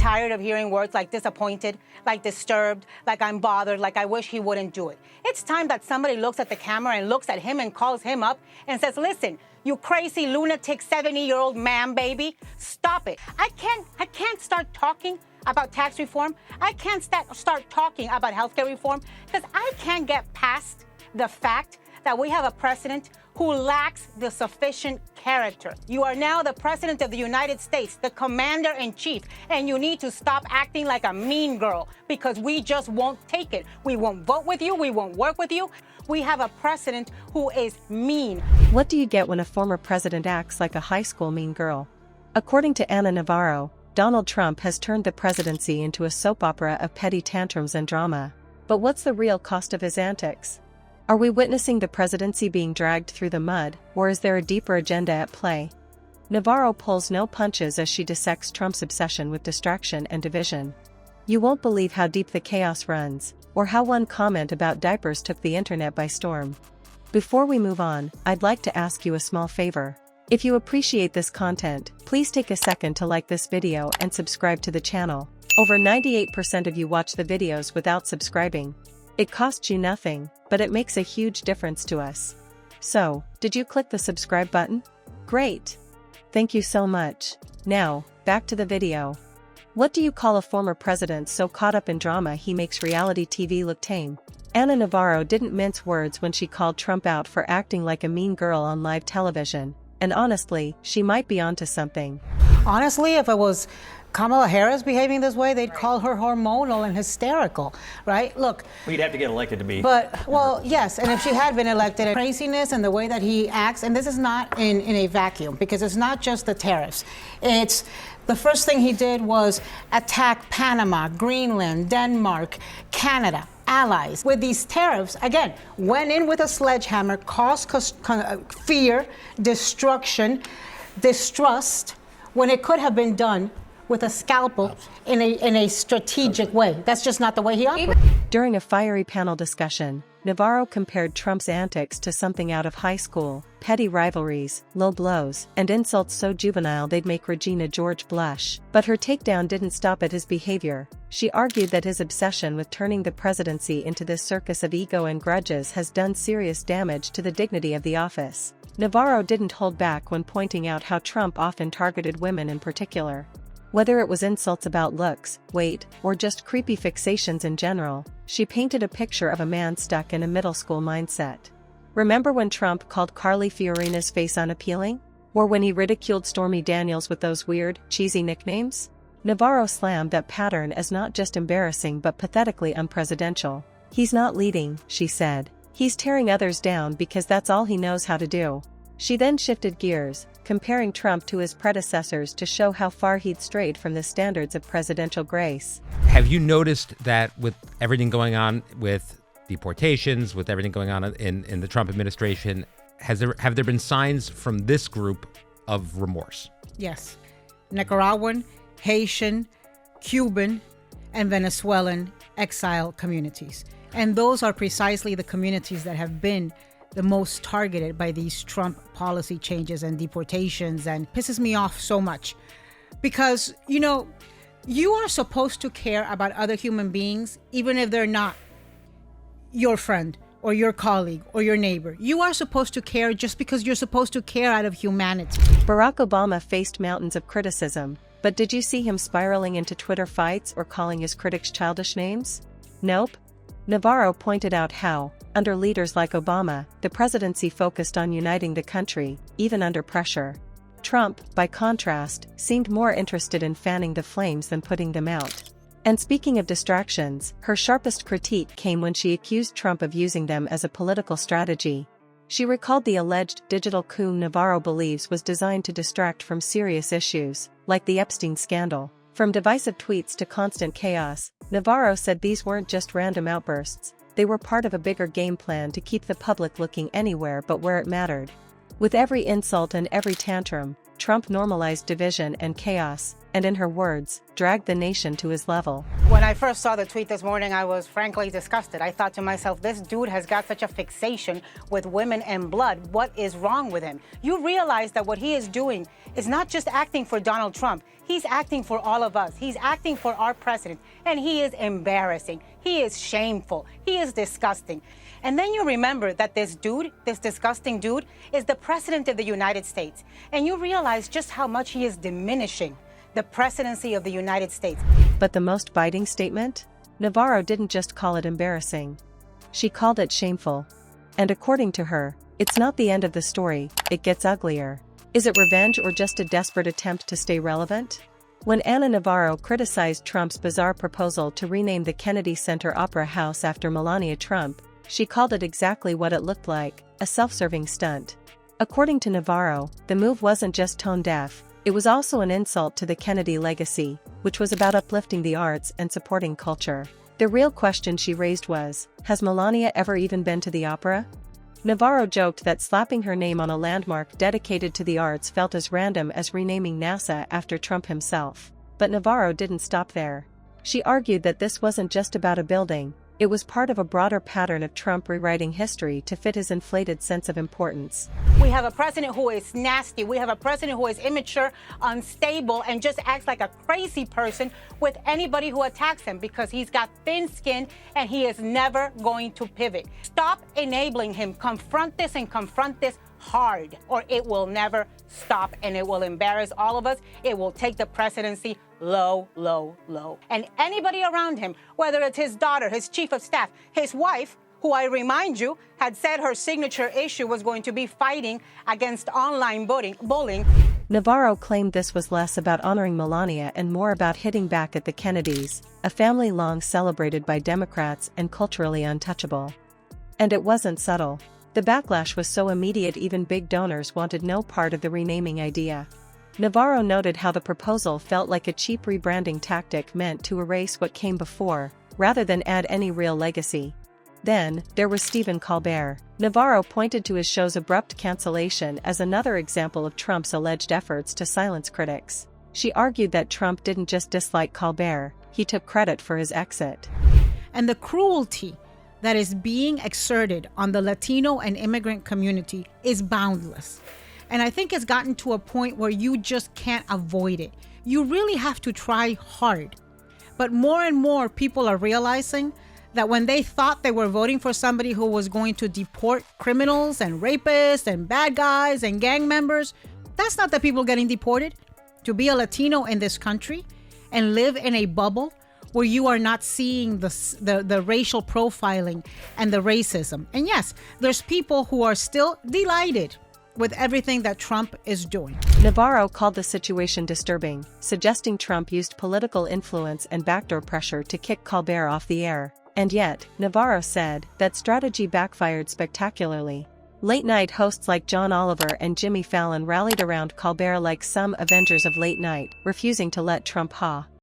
tired of hearing words like disappointed, like disturbed, like I'm bothered, like I wish he wouldn't do it. It's time that somebody looks at the camera and looks at him and calls him up and says, listen, you crazy lunatic 70-year-old man baby, stop it. I can't start talking about tax reform. I can't start talking about healthcare reform because I can't get past the fact that we have a president who lacks the sufficient character. You are now the president of the United States, the commander-in-chief, and you need to stop acting like a mean girl because we just won't take it. We won't vote with you, we won't work with you. We have a president who is mean. What do you get when a former president acts like a high school mean girl? According to Anna Navarro, Donald Trump has turned the presidency into a soap opera of petty tantrums and drama. But what's the real cost of his antics? Are we witnessing the presidency being dragged through the mud, or is there a deeper agenda at play? Navarro pulls no punches as she dissects Trump's obsession with distraction and division. You won't believe how deep the chaos runs, or how one comment about diapers took the internet by storm. Before we move on, I'd like to ask you a small favor. If you appreciate this content, please take a second to like this video and subscribe to the channel. Over 98% of you watch the videos without subscribing. It costs you nothing, but it makes a huge difference to us. So, did you click the subscribe button? Great! Thank you so much. Now, back to the video. What do you call a former president so caught up in drama he makes reality TV look tame? Anna Navarro didn't mince words when she called Trump out for acting like a mean girl on live television, and honestly, she might be onto something. Honestly, if it was Kamala Harris behaving this way, they'd call her hormonal and hysterical, right? Look. Well, you'd have to get elected to be. But, well, yes, and if she had been elected, craziness and the way that he acts, and this is not in a vacuum, because it's not just the tariffs. It's the first thing he did was attack Panama, Greenland, Denmark, Canada, allies. With these tariffs, again, went in with a sledgehammer, caused fear, destruction, distrust, when it could have been done with a scalpel in a strategic way. That's just not the way he operates. During a fiery panel discussion, Navarro compared Trump's antics to something out of high school: petty rivalries, low blows, and insults so juvenile they'd make Regina George blush. But her takedown didn't stop at his behavior. She argued that his obsession with turning the presidency into this circus of ego and grudges has done serious damage to the dignity of the office. Navarro didn't hold back when pointing out how Trump often targeted women in particular. Whether it was insults about looks, weight, or just creepy fixations in general, she painted a picture of a man stuck in a middle school mindset. Remember when Trump called Carly Fiorina's face unappealing? Or when he ridiculed Stormy Daniels with those weird, cheesy nicknames? Navarro slammed that pattern as not just embarrassing but pathetically unpresidential. He's not leading, she said. He's tearing others down because that's all he knows how to do. She then shifted gears, comparing Trump to his predecessors to show how far he'd strayed from the standards of presidential grace. Have you noticed that with everything going on with deportations, with everything going on in the Trump administration, have there been signs from this group of remorse? Yes. Nicaraguan, Haitian, Cuban, and Venezuelan exile communities. And those are precisely the communities that have been the most targeted by these Trump policy changes and deportations, and pisses me off so much. Because, you know, you are supposed to care about other human beings, even if they're not your friend or your colleague or your neighbor. You are supposed to care just because you're supposed to care out of humanity. Barack Obama faced mountains of criticism, but did you see him spiraling into Twitter fights or calling his critics childish names? Nope. Navarro pointed out how, under leaders like Obama, the presidency focused on uniting the country, even under pressure. Trump, by contrast, seemed more interested in fanning the flames than putting them out. And speaking of distractions, her sharpest critique came when she accused Trump of using them as a political strategy. She recalled the alleged digital coup Navarro believes was designed to distract from serious issues, like the Epstein scandal. From divisive tweets to constant chaos, Navarro said these weren't just random outbursts, they were part of a bigger game plan to keep the public looking anywhere but where it mattered. With every insult and every tantrum, Trump normalized division and chaos, and in her words, dragged the nation to his level. When I first saw the tweet this morning, I was frankly disgusted. I thought to myself, this dude has got such a fixation with women and blood. What is wrong with him? You realize that what he is doing is not just acting for Donald Trump. He's acting for all of us. He's acting for our president. And he is embarrassing. He is shameful. He is disgusting. And then you remember that this dude, this disgusting dude, is the president of the United States. And you realize just how much he is diminishing the presidency of the United States. But the most biting statement? Navarro didn't just call it embarrassing. She called it shameful. And according to her, it's not the end of the story, it gets uglier. Is it revenge or just a desperate attempt to stay relevant? When Anna Navarro criticized Trump's bizarre proposal to rename the Kennedy Center Opera House after Melania Trump, she called it exactly what it looked like, a self-serving stunt. According to Navarro, the move wasn't just tone-deaf, it was also an insult to the Kennedy legacy, which was about uplifting the arts and supporting culture. The real question she raised was, has Melania ever even been to the opera? Navarro joked that slapping her name on a landmark dedicated to the arts felt as random as renaming NASA after Trump himself. But Navarro didn't stop there. She argued that this wasn't just about a building, it was part of a broader pattern of Trump rewriting history to fit his inflated sense of importance. We have a president who is nasty. We have a president who is immature, unstable, and just acts like a crazy person with anybody who attacks him because he's got thin skin and he is never going to pivot. Stop enabling him. Confront this and confront this hard, or it will never stop, and it will embarrass all of us. It will take the presidency low, low, low. And anybody around him, whether it's his daughter, his chief of staff, his wife, who I remind you had said her signature issue was going to be fighting against online bullying. Navarro claimed this was less about honoring Melania and more about hitting back at the Kennedys, a family long celebrated by Democrats and culturally untouchable. And it wasn't subtle. The backlash was so immediate even big donors wanted no part of the renaming idea. Navarro noted how the proposal felt like a cheap rebranding tactic meant to erase what came before, rather than add any real legacy. Then, there was Stephen Colbert. Navarro pointed to his show's abrupt cancellation as another example of Trump's alleged efforts to silence critics. She argued that Trump didn't just dislike Colbert, he took credit for his exit. And the cruelty that is being exerted on the Latino and immigrant community is boundless. And I think it's gotten to a point where you just can't avoid it. You really have to try hard. But more and more people are realizing that when they thought they were voting for somebody who was going to deport criminals and rapists and bad guys and gang members, that's not the people getting deported. To be a Latino in this country and live in a bubble where you are not seeing the racial profiling and the racism. And yes, there's people who are still delighted with everything that Trump is doing. Navarro called the situation disturbing, suggesting Trump used political influence and backdoor pressure to kick Colbert off the air. And yet, Navarro said, that strategy backfired spectacularly. Late-night hosts like John Oliver and Jimmy Fallon rallied around Colbert like some Avengers of late night, refusing to let Trump ha.